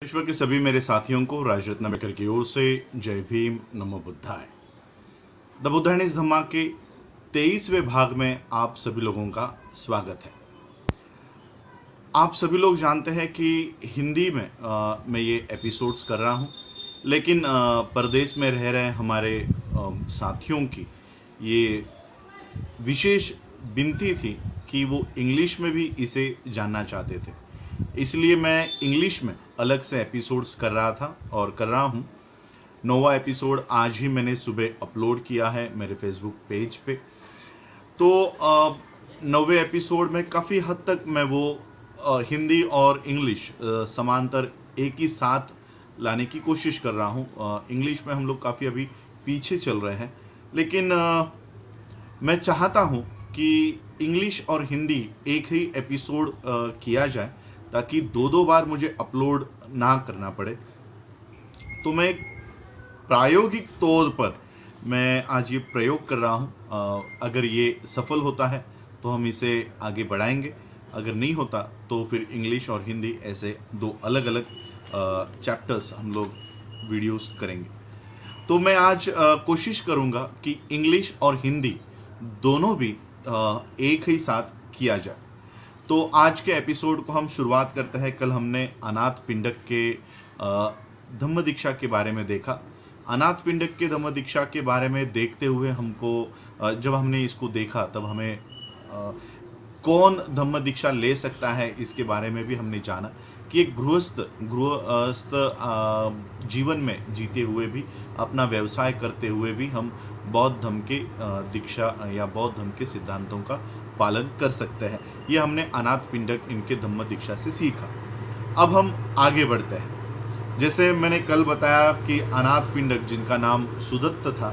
विश्व के सभी मेरे साथियों को राजरत्न बेकर की ओर से जय भीम, नमो बुद्धाय। द बुद्धाइज धम्मा के 23वें भाग में आप सभी लोगों का स्वागत है। आप सभी लोग जानते हैं कि हिंदी में मैं ये एपिसोड्स कर रहा हूँ, लेकिन परदेश में रह रहे हमारे साथियों की ये विशेष विनती थी कि वो इंग्लिश में भी इसे जानना चाहते थे, इसलिए मैं इंग्लिश में अलग से एपिसोड्स कर रहा था और कर रहा हूँ। 9वां एपिसोड आज ही मैंने सुबह अपलोड किया है मेरे फेसबुक पेज पे। तो 9वें एपिसोड में काफ़ी हद तक मैं वो हिंदी और इंग्लिश समांतर एक ही साथ लाने की कोशिश कर रहा हूँ। इंग्लिश में हम लोग काफ़ी अभी पीछे चल रहे हैं, लेकिन मैं चाहता हूँ कि इंग्लिश और हिंदी एक ही एपिसोड किया जाए, ताकि दो बार मुझे अपलोड ना करना पड़े। तो मैं प्रायोगिक तौर पर मैं आज ये प्रयोग कर रहा हूँ। अगर ये सफल होता है तो हम इसे आगे बढ़ाएंगे, अगर नहीं होता तो फिर इंग्लिश और हिंदी ऐसे दो अलग अलग चैप्टर्स हम लोग वीडियोस करेंगे। तो मैं आज कोशिश करूँगा कि इंग्लिश और हिंदी दोनों भी एक ही साथ किया जाए। तो आज के एपिसोड को हम शुरुआत करते हैं। कल हमने अनाथ पिंडक के धम्म दीक्षा के बारे में देखा। अनाथ पिंडक के धम्म दीक्षा के बारे में देखते हुए हमको जब हमने इसको देखा तब हमें कौन धम्म दीक्षा ले सकता है इसके बारे में भी हमने जाना कि एक गृहस्थ जीवन में जीते हुए भी, अपना व्यवसाय करते हुए भी हम बौद्ध धर्म के दीक्षा या बौद्ध धर्म के सिद्धांतों का पालन कर सकते हैं। ये हमने अनाथ पिंडक इनके धम्म दीक्षा से सीखा। अब हम आगे बढ़ते हैं। जैसे मैंने कल बताया कि अनाथ पिंडक, जिनका नाम सुदत्त था,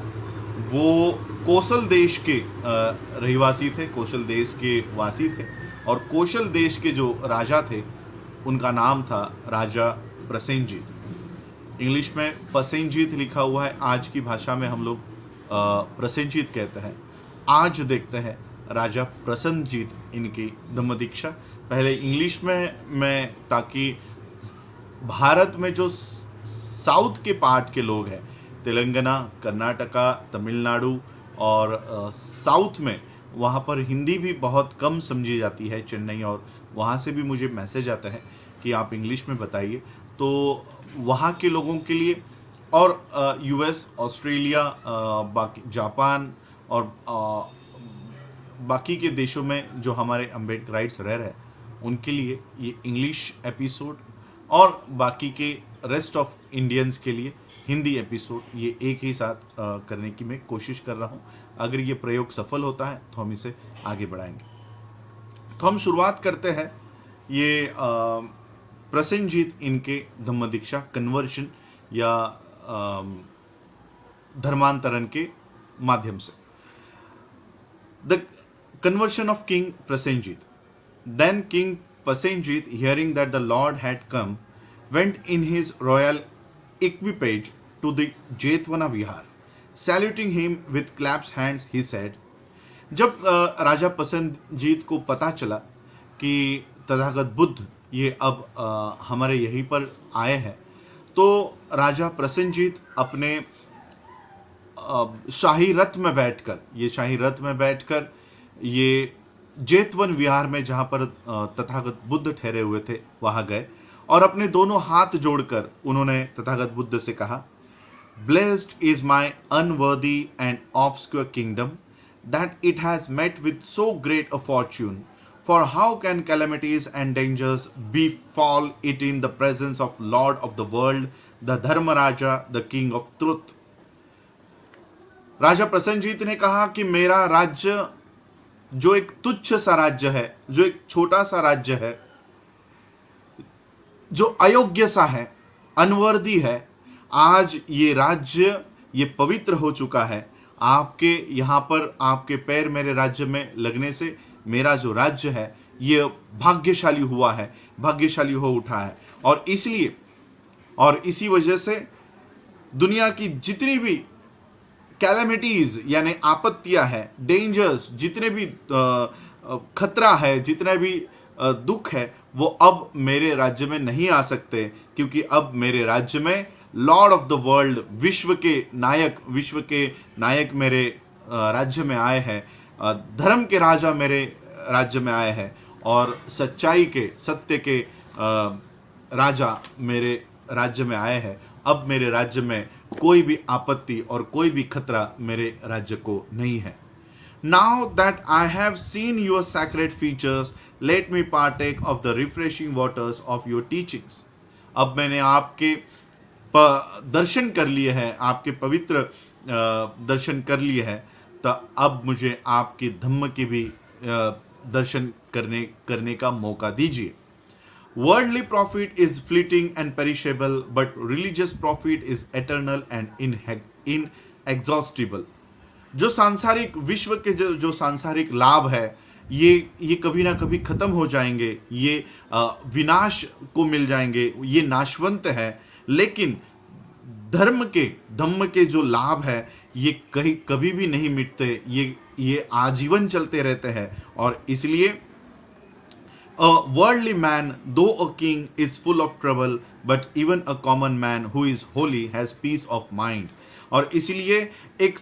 वो कौशल देश के रहिवासी थे, कौशल देश के वासी थे। और कौशल देश के जो राजा थे उनका नाम था राजा प्रसेनजीत। इंग्लिश में प्रसेनजीत लिखा हुआ है, आज की भाषा में हम लोग प्रसेनजीत कहते हैं। आज देखते हैं राजा प्रसन्नजीत इनकी धम्म दीक्षा। पहले इंग्लिश में मैं, ताकि भारत में जो साउथ के पार्ट के लोग हैं, तेलंगाना, कर्नाटका, तमिलनाडु और साउथ में, वहाँ पर हिंदी भी बहुत कम समझी जाती है, चेन्नई, और वहाँ से भी मुझे मैसेज आता है कि आप इंग्लिश में बताइए। तो वहाँ के लोगों के लिए, और यूएस, ऑस्ट्रेलिया, बाकी जापान और बाकी के देशों में जो हमारे अम्बेडकराइट्स रह रहे हैं, उनके लिए ये इंग्लिश एपिसोड, और बाकी के रेस्ट ऑफ इंडियंस के लिए हिंदी एपिसोड, ये एक ही साथ करने की मैं कोशिश कर रहा हूँ। अगर ये प्रयोग सफल होता है तो हम इसे आगे बढ़ाएंगे। तो हम शुरुआत करते हैं ये प्रसेनजीत इनके धम्म दीक्षा, कन्वर्शन या धर्मांतरण के माध्यम से। The conversion of King Prasenjit. Then King Prasenjit, hearing that the Lord had come, went in his royal equipage to the Jetwana Vihar. Saluting him with clapped hands, he said, जब राजा प्रसेनजीत को पता चला कि तथागत बुद्ध ये अब हमारे यहीं पर आए हैं, तो राजा प्रसेनजीत अपने शाही रथ में बैठकर ये जेतवन विहार में, जहाँ पर तथागत बुद्ध ठहरे हुए थे, वहाँ गए और अपने दोनों हाथ जोड़कर उन्होंने तथागत बुद्ध से कहा, blessed is my unworthy and obscure kingdom that it has met with so great a fortune, for how can calamities and dangers befall it in the presence of lord of the world, the Dharmaraja, the king of truth. राजा प्रसेनजीत ने कहा कि मेरा राज्य, जो एक तुच्छ सा राज्य है, जो एक छोटा सा राज्य है, जो अयोग्य सा है, अनवर्दी है, आज ये राज्य ये पवित्र हो चुका है। आपके यहाँ पर आपके पैर मेरे राज्य में लगने से मेरा जो राज्य है ये भाग्यशाली हुआ है, भाग्यशाली हो उठा है। और इसलिए, और इसी वजह से दुनिया की जितनी भी कैलेमिटीज यानी आपत्तियां है, डेंजर्स, जितने भी खतरा है, जितने भी दुख है, वो अब मेरे राज्य में नहीं आ सकते, क्योंकि अब मेरे राज्य में लॉर्ड ऑफ द वर्ल्ड, विश्व के नायक मेरे राज्य में आए हैं। धर्म के राजा मेरे राज्य में आए हैं और सच्चाई के, सत्य के राजा मेरे राज्य में आए हैं। अब मेरे राज्य में कोई भी आपत्ति और कोई भी खतरा मेरे राज्य को नहीं है। Now that I have seen your sacred features, let me partake of the refreshing waters of your teachings. अब मैंने आपके दर्शन कर लिए हैं, आपके पवित्र दर्शन कर लिए हैं, तो अब मुझे आपके धम्म के भी दर्शन करने का मौका दीजिए। Worldly profit is fleeting and perishable, but religious profit is eternal and inexhaustible. जो सांसारिक विश्व के जो सांसारिक लाभ है, ये कभी ना कभी खत्म हो जाएंगे, ये विनाश को मिल जाएंगे, ये नाशवंत है। लेकिन धम्म के जो लाभ है, ये कभी भी नहीं मिटते, ये आजीवन चलते रहते हैं। और इसलिए a worldly man, though a king, is full of trouble, but even a common man who is holy has peace of mind. और इसलिए एक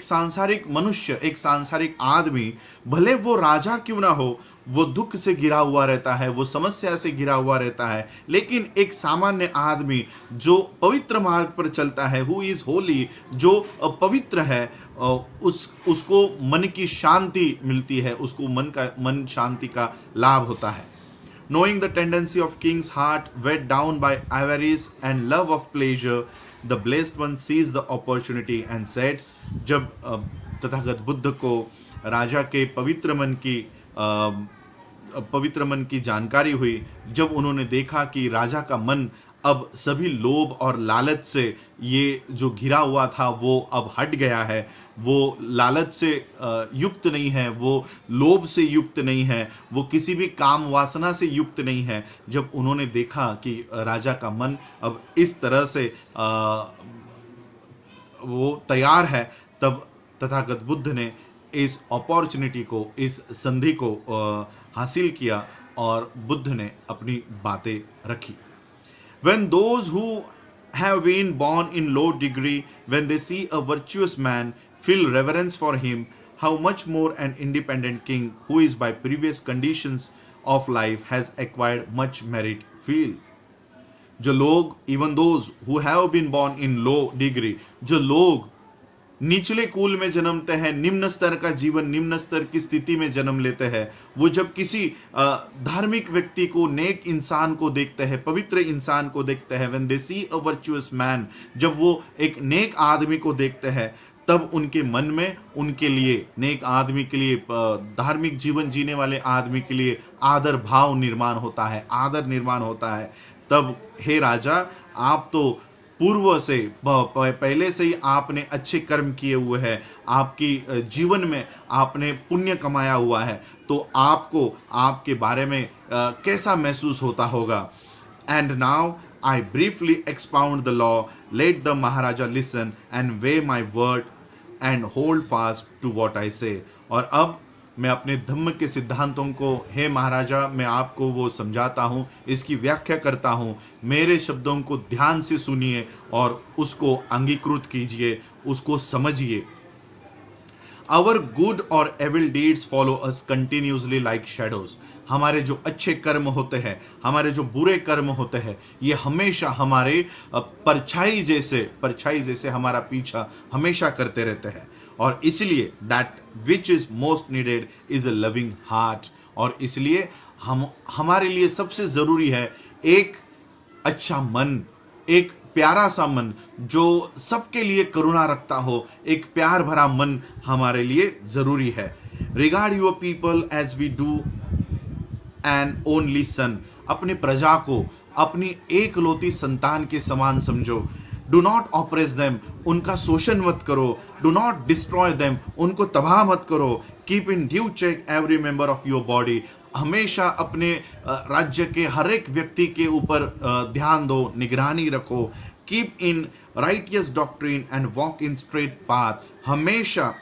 सांसारिक मनुष्य, एक सांसारिक आदमी, भले वो राजा क्यों ना हो, वो दुख से घिरा हुआ रहता है, वो समस्या से घिरा हुआ रहता है। लेकिन एक सामान्य आदमी जो पवित्र मार्ग पर चलता है, हु इज होली, जो पवित्र है, उसको मन की शांति मिलती है, उसको मन शांति का लाभ होता है। Knowing the tendency of king's heart, weighed down by avarice and love of pleasure, the blessed one seized the opportunity and said, जब तथागत बुद्ध को राजा के पवित्र मन की जानकारी हुई, जब उन्होंने देखा कि राजा का मन अब सभी लोभ और लालच से ये जो घिरा हुआ था वो अब हट गया है, वो लालच से युक्त नहीं है, वो लोभ से युक्त नहीं है, वो किसी भी काम वासना से युक्त नहीं है। जब उन्होंने देखा कि राजा का मन अब इस तरह से वो तैयार है, तब तथागत बुद्ध ने इस अपॉर्चुनिटी को, इस संधि को हासिल किया और बुद्ध ने अपनी बातें रखी। When those who have been born in low degree, when they see a virtuous man, feel reverence for him, how much more an independent king who is by previous conditions of life has acquired much merit feel. जो लोग, even those who have been born in low degree, जो लोग निचले कुल में जन्मते हैं, निम्न स्तर का जीवन, निम्न स्तर की स्थिति में जन्म लेते हैं, वो जब किसी धार्मिक व्यक्ति को, नेक इंसान को देखते हैं, पवित्र इंसान को देखते हैं, when they see a virtuous man, जब वो एक नेक आदमी को देखते हैं, तब उनके मन में उनके लिए, नेक आदमी के लिए, धार्मिक जीवन जीने वाले आदमी के लिए आदर भाव निर्माण होता है, आदर निर्माण होता है। तब हे राजा, आप तो पूर्व से, पहले से ही आपने अच्छे कर्म किए हुए हैं, आपकी जीवन में आपने पुण्य कमाया हुआ है, तो आपको आपके बारे में कैसा महसूस होता होगा। And now I briefly expound the law, let the Maharaja listen and weigh my word and hold fast to what I say. और अब मैं अपने धम्म के सिद्धांतों को, हे महाराजा, मैं आपको वो समझाता हूँ, इसकी व्याख्या करता हूँ। मेरे शब्दों को ध्यान से सुनिए और उसको अंगीकृत कीजिए, उसको समझिए। Our good or evil deeds follow us continuously like shadows. हमारे जो अच्छे कर्म होते हैं, हमारे जो बुरे कर्म होते हैं, ये हमेशा हमारे परछाई जैसे हमारा पीछा हमेशा करते रहते हैं। और इसलिए that which is most needed is a loving heart. और इसलिए हमारे लिए सबसे ज़रूरी है एक अच्छा मन, एक प्यारा सा मन जो सबके लिए करुणा रखता हो, एक प्यार भरा मन हमारे लिए ज़रूरी है। Regard your people as we do an only son. अपने प्रजा को अपनी एकलौती संतान के समान समझो। डू नॉट ऑपरेस देम, उनका शोषण मत करो। डू नॉट डिस्ट्रॉय देम, उनको तबाह मत करो। Keep in due check every member of your body, हमेशा अपने राज्य के हर एक व्यक्ति के ऊपर ध्यान दो, निगरानी रखो। Keep in righteous doctrine and walk in straight path, हमेशा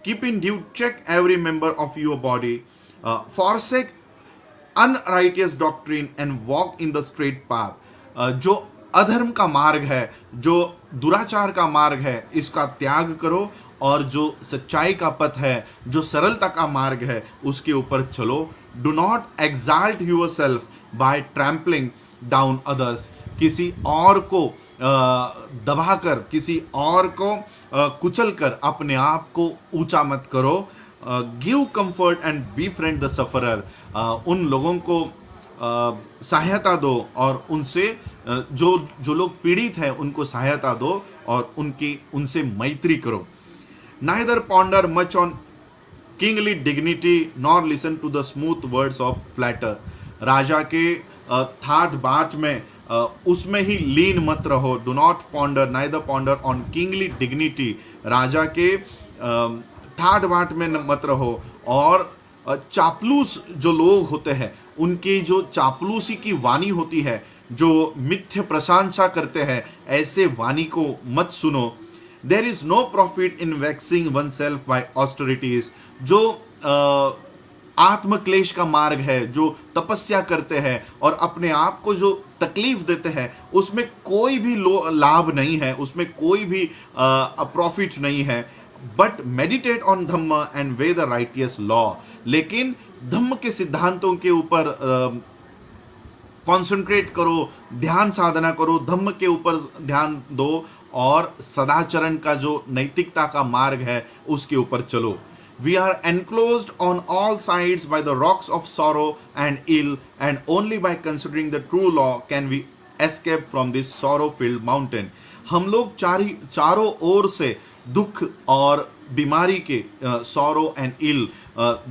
keep in due check every member of your body forsake unrighteous doctrine and walk in the straight path. जो अधर्म का मार्ग है, जो दुराचार का मार्ग है, इसका त्याग करो और जो सच्चाई का पथ है, जो सरलता का मार्ग है, उसके ऊपर चलो. Do not exalt yourself by trampling down others. किसी और को दबाकर, किसी और को कुचल कर अपने आप को ऊंचा मत करो. Give comfort and be friend the sufferer. उन लोगों को सहायता दो और उनसे जो लोग पीड़ित हैं उनको सहायता दो और उनसे मैत्री करो. Neither ponder much on kingly dignity nor listen to the smooth words of flatter. राजा के ठाठ बाट में उसमें ही लीन मत रहो. Do not ponder, neither ponder on kingly dignity. राजा के ठाठ बाट में मत रहो. और चापलूस जो लोग होते हैं उनकी जो चापलूसी की वाणी होती है, जो मिथ्य प्रशंसा करते हैं, ऐसे वाणी को मत सुनो. There is no profit in vexing one self by austerities. जो आत्मक्लेश का मार्ग है, जो तपस्या करते हैं और अपने आप को जो तकलीफ देते हैं, उसमें कोई भी लाभ नहीं है, उसमें कोई भी प्रॉफिट नहीं है. But meditate on Dhamma and way the righteous law. लेकिन धम्म के सिद्धांतों के ऊपर कॉन्सेंट्रेट करो, ध्यान साधना करो, धम्म के ऊपर ध्यान दो और सदाचरण का जो नैतिकता का मार्ग है उसके ऊपर चलो. We are enclosed on all sides by the rocks of sorrow and ill, and only by considering the true law can we escape from this sorrow-filled mountain. हम लोग चारों ओर से दुख और बीमारी के sorrow and ill,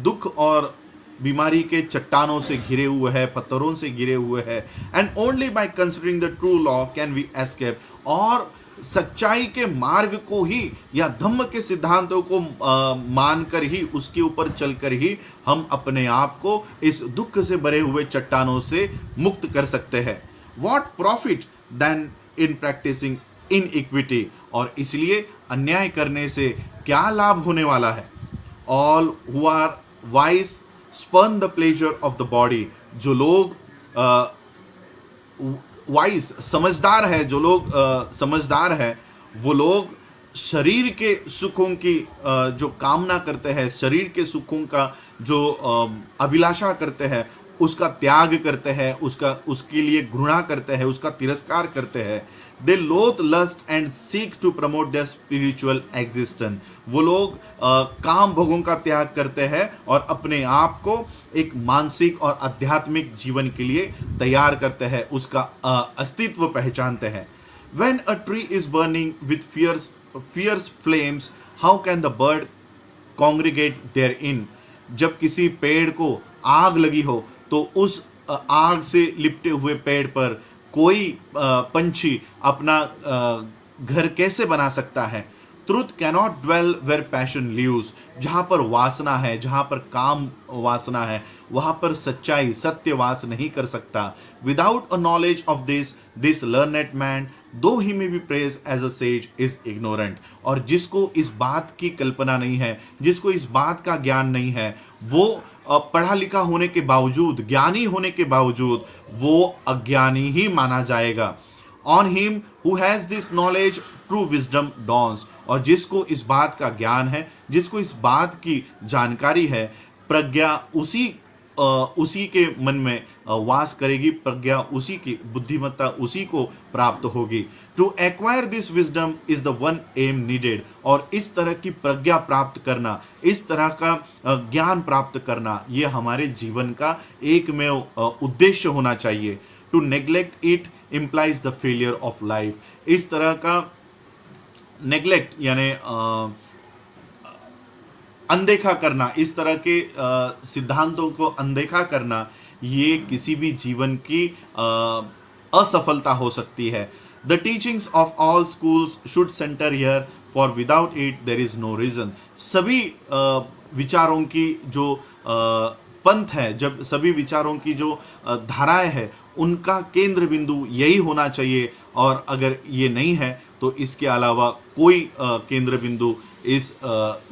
दुख और बीमारी के चट्टानों से घिरे हुए हैं, पत्थरों से घिरे हुए हैं. And only by considering the true law can we escape. और सच्चाई के मार्ग को ही या धम्म के सिद्धांतों को मानकर ही, उसके ऊपर चलकर ही हम अपने आप को इस दुख से भरे हुए चट्टानों से मुक्त कर सकते हैं. What profit then in practicing inequity. और इसलिए अन्याय करने से क्या लाभ होने वाला है. All who are wise spurn the pleasure of the body. जो लोग वाइज समझदार है, जो लोग समझदार है, वो लोग शरीर के सुखों की जो कामना करते हैं, शरीर के सुखों का जो अभिलाषा करते हैं, उसका त्याग करते हैं, उसके लिए घृणा करते हैं, उसका तिरस्कार करते हैं. They loathe lust and seek to promote their spiritual existence. वो लोग काम भोगों का त्याग करते हैं और अपने आप को एक मानसिक और आध्यात्मिक जीवन के लिए तैयार करते हैं, उसका अस्तित्व पहचानते हैं. When a tree is burning with fierce flames, how can the bird congregate therein? जब किसी पेड़ को आग लगी हो तो उस आग से लिपटे हुए पेड़ पर कोई पंछी अपना घर कैसे बना सकता है. Truth cannot dwell where passion lives. जहाँ पर वासना है, जहाँ पर काम वासना है, वहाँ पर सच्चाई, सत्य वास नहीं कर सकता. Without a knowledge of this learned man though he may be praised as a sage is ignorant. और जिसको इस बात की कल्पना नहीं है, जिसको इस बात का ज्ञान नहीं है, वो पढ़ा लिखा होने के बावजूद, ज्ञानी होने के बावजूद वो अज्ञानी ही माना जाएगा. On him who has this knowledge true wisdom dawns. और जिसको इस बात का ज्ञान है, जिसको इस बात की जानकारी है, प्रज्ञा उसी के मन में वास करेगी, प्रज्ञा उसी की, बुद्धिमत्ता उसी को प्राप्त होगी. To acquire this wisdom is the one aim needed. और इस तरह की प्रज्ञा प्राप्त करना, इस तरह का ज्ञान प्राप्त करना, ये हमारे जीवन का एकमेव उद्देश्य होना चाहिए. To neglect it implies the failure of life. इस तरह का नेग्लेक्ट यानी अनदेखा करना, इस तरह के सिद्धांतों को अनदेखा करना, ये किसी भी जीवन की असफलता हो सकती है. The teachings of all schools should centre here, for without it there is no reason. सभी विचारों की जो पंथ है, जब सभी विचारों की जो धाराएं है, उनका केंद्र बिंदु यही होना चाहिए. और अगर ये नहीं है तो इसके अलावा कोई केंद्र बिंदु इस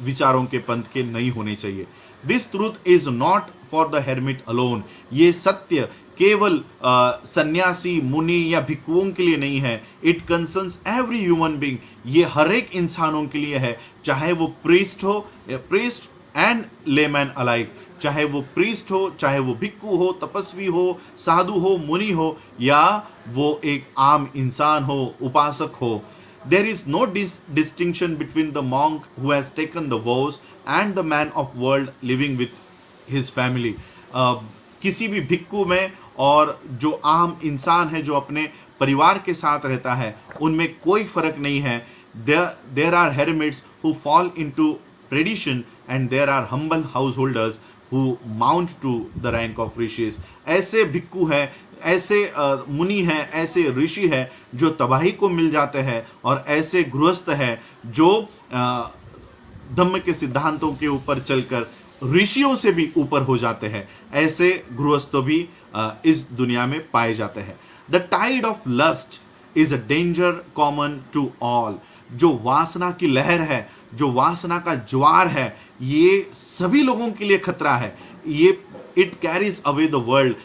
विचारों के पंथ के नहीं होने चाहिए. This truth is not for the hermit alone. ये सत्य केवल सन्यासी, मुनि या भिक्षुओं के लिए नहीं है। It concerns every human being. ये हर एक इंसानों के लिए है, चाहे वो प्रीस्ट एंड लेमैन अलाइक, चाहे वो प्रीस्ट हो, चाहे वो भिक्षु हो, तपस्वी हो, साधु हो, मुनि हो, या वो एक आम इंसान हो, उपासक हो। There is no distinction between the monk who has taken the vows and the man of world living with his family. किसी भी भिक्षु में और जो आम इंसान है जो अपने परिवार के साथ रहता है, उनमें कोई फर्क नहीं है। There are hermits who fall into tradition and there are humble householders who mount to the rank of rishis. ऐसे भिक्षु हैं, ऐसे मुनि हैं, ऐसे ऋषि हैं जो तबाही को मिल जाते हैं, और ऐसे गृहस्थ हैं जो धम्म के सिद्धांतों के ऊपर चलकर ऋषियों से भी ऊपर हो जाते हैं। ऐसे गृहस्थ भी इस दुनिया में पाए जाते हैं। The tide of lust is a danger common to all. जो वासना की लहर है, जो वासना का ज्वार है, ये सभी लोगों के लिए खतरा है। ये it carries away the world.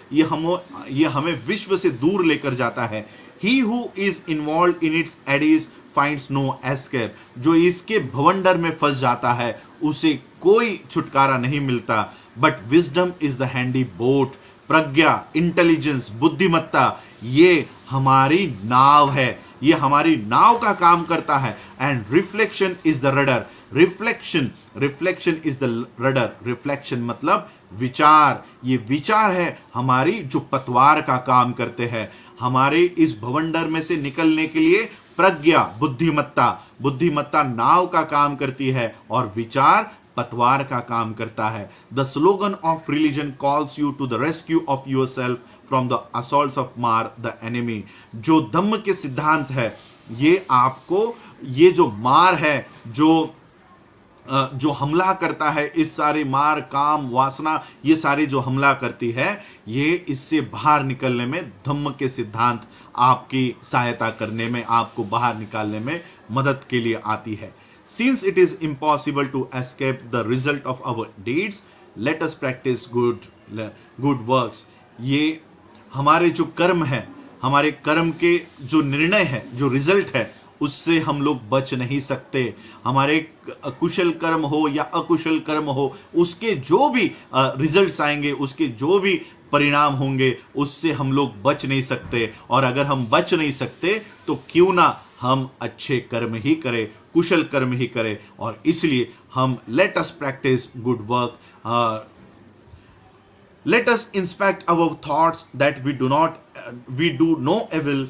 ये हमें विश्व से दूर लेकर जाता है। He who is involve in its eddies finds no escape. जो इसके भवंडर में फंस जाता है उसे कोई छुटकारा नहीं मिलता। But wisdom is the handy boat. Pragya, intelligence, बुद्धिमत्ता, ये हमारी नाव है, ये हमारी नाव का काम करता है। And reflection is the rudder. Reflection is the rudder. Reflection मतलब विचार। ये विचार है हमारी जो पतवार का काम करते हैं। हमारे इस भवंडर में से निकलने के लिए प्रज्ञा, बुद्धिमत्ता नाव का काम करती है और विचार पतवार का काम करता है। The slogan of religion calls you to the rescue of your self from the assaults of Mara the enemy. जो धम्म के सिद्धांत है, ये आपको ये जो मार है, जो हमला करता है, इस सारे मार, काम, वासना, ये सारी जो हमला करती है, ये इससे बाहर निकलने में धम्म के सिद्धांत आपकी सहायता करने में, आपको बाहर निकालने में मदद के लिए आती है। Since it is impossible to escape the result of our deeds, let us practice good works. ये हमारे जो कर्म है, हमारे कर्म के जो निर्णय है, जो रिजल्ट है, उससे हम लोग बच नहीं सकते। हमारे कुशल कर्म हो या अकुशल कर्म हो, उसके जो भी रिजल्ट्स आएंगे, उसके जो भी परिणाम होंगे, उससे हम लोग बच नहीं सकते। और अगर हम बच नहीं सकते तो क्यों ना हम अच्छे कर्म ही करें, कुशल कर्म ही करें। और इसलिए हम let us practise good work. Let us inspect our thoughts that we do no evil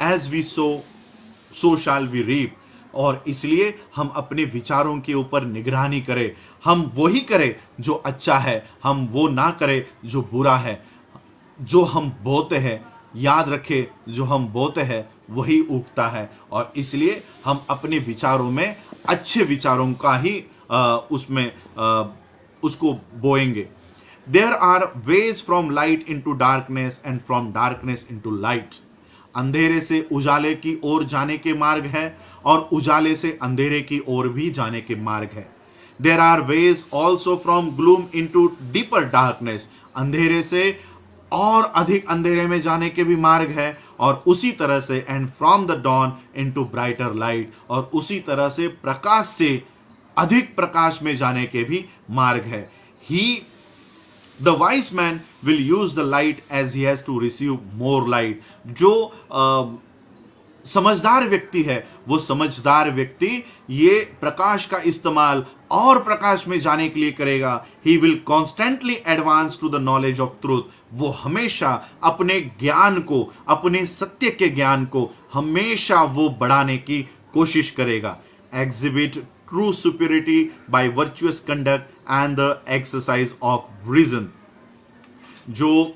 as we sow shall we reap. और इसलिए हम अपने विचारों के ऊपर निगरानी करें। हम वही करें जो अच्छा है, हम वो ना करें जो बुरा है। जो हम बोते हैं, याद रखें, जो हम बोते हैं वही उगता है। और इसलिए हम अपने विचारों में अच्छे विचारों का ही उसको बोएंगे। There are ways from light into darkness and from darkness into light. अंधेरे से उजाले की ओर जाने के मार्ग है और उजाले से अंधेरे की ओर भी जाने के मार्ग है। There are ways also from gloom into deeper darkness. अंधेरे से और अधिक अंधेरे में जाने के भी मार्ग है। और उसी तरह से and from the dawn into brighter light. और उसी तरह से प्रकाश से अधिक प्रकाश में जाने के भी मार्ग है। He the wise man will use the light as he has to receive more light. जो समझदार व्यक्ति है, वो समझदार व्यक्ति ये प्रकाश का इस्तेमाल और प्रकाश में जाने के लिए करेगा। He will constantly advance to the knowledge of truth. वो हमेशा अपने ज्ञान को, अपने सत्य के ज्ञान को हमेशा वो बढ़ाने की कोशिश करेगा। Exhibit true superiority by virtuous conduct and the exercise of reason. जो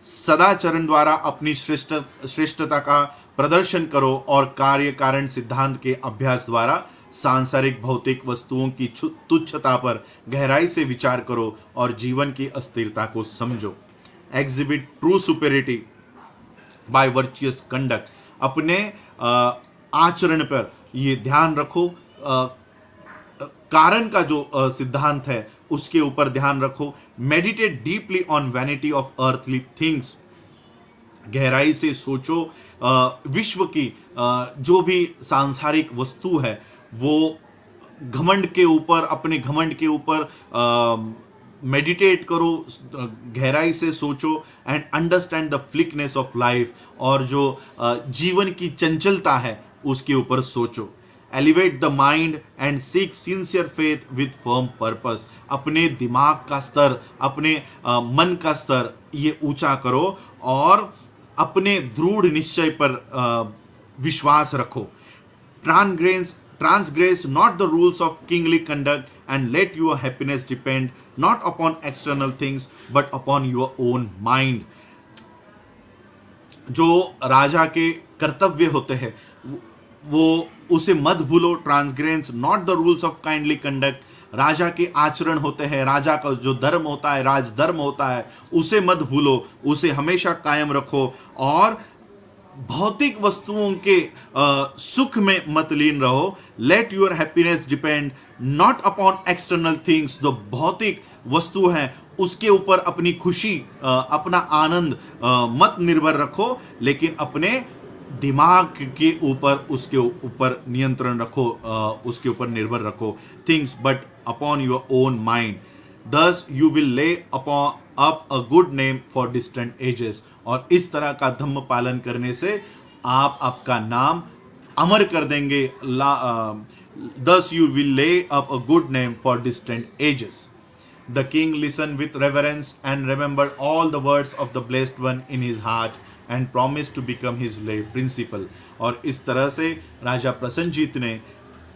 सदाचरण द्वारा अपनी श्रेष्ठता का प्रदर्शन करो और कार्य कारण सिद्धांत के अभ्यास द्वारा सांसारिक भौतिक वस्तुओं की तुच्छता पर गहराई से विचार करो और जीवन की अस्थिरता को समझो। Exhibit true superiority by virtuous conduct. अपने आचरण पर ये ध्यान रखो, कारण का जो सिद्धांत है उसके ऊपर ध्यान रखो। Meditate deeply on vanity of earthly things, गहराई से सोचो। विश्व की जो भी सांसारिक वस्तु है वो घमंड के ऊपर, अपने घमंड के ऊपर मेडिटेट करो, गहराई से सोचो and understand the fickleness of life, और जो जीवन की चंचलता है उसके ऊपर सोचो। Elevate the mind and seek sincere faith with firm purpose, अपने दिमाग का स्तर, अपने मन का स्तर ये ऊंचा करो और अपने दृढ़ निश्चय पर विश्वास रखो। Transgress not the rules of kingly conduct, and let your happiness depend not upon external things but upon your own mind. जो राजा के कर्तव्य होते हैं वो उसे मत भूलो। Transgress not the rules of kindly conduct, राजा के आचरण होते हैं, राजा का जो धर्म होता है, राज धर्म होता है, उसे मत भूलो, उसे हमेशा कायम रखो। और भौतिक वस्तुओं के सुख में मत लीन रहो। Let your happiness depend not upon external things, जो भौतिक वस्तु है उसके ऊपर अपनी खुशी, अपना आनंद मत निर्भर रखो, लेकिन अपने दिमाग के ऊपर, उसके ऊपर नियंत्रण रखो, उसके ऊपर निर्भर रखो। Things but upon your own mind, thus you will lay upon up a good name for distant ages. और इस तरह का धम्म पालन करने से आप आपका नाम अमर कर देंगे। Thus you will lay up a good name for distant ages. The king listen with reverence and remember all the words of the blessed one in his heart and promise to become his lay principal. और इस तरह से राजा प्रसन्नजीत ने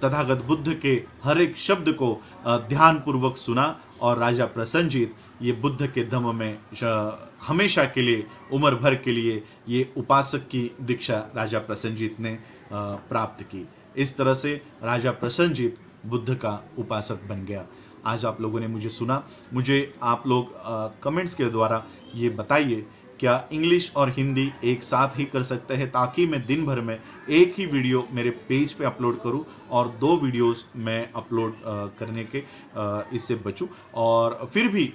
तथागत बुद्ध के हर एक शब्द को ध्यानपूर्वक सुना, और राजा प्रसन्नजीत ये बुद्ध के धम्म में हमेशा के लिए, उम्र भर के लिए ये उपासक की दीक्षा राजा प्रसन्नजीत ने प्राप्त की। इस तरह से राजा प्रसन्नजीत बुद्ध का उपासक बन गया। आज आप लोगों ने मुझे सुना, मुझे आप लोग कमेंट्स के द्वारा ये बताइए क्या इंग्लिश और हिंदी एक साथ ही कर सकते हैं, ताकि मैं दिन भर में एक ही वीडियो मेरे पेज पे अपलोड करूं और 2 वीडियोस मैं अपलोड करने के इससे बचूं। और फिर भी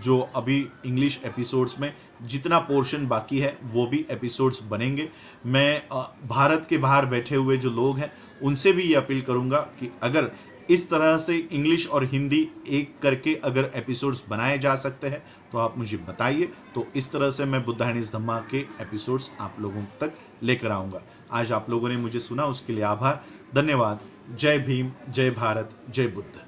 जो अभी इंग्लिश एपिसोड्स में जितना पोर्शन बाकी है वो भी एपिसोड्स बनेंगे। मैं भारत के बाहर बैठे हुए जो लोग हैं उनसे भी ये अपील करूंगा कि अगर इस तरह से इंग्लिश और हिंदी एक करके अगर एपिसोड्स बनाए जा सकते हैं तो आप मुझे बताइए, तो इस तरह से मैं बुद्धा एंड हिज धम्मा के एपिसोड्स आप लोगों तक लेकर आऊँगा। आज आप लोगों ने मुझे सुना उसके लिए आभार, धन्यवाद। जय भीम, जय भारत, जय बुद्ध।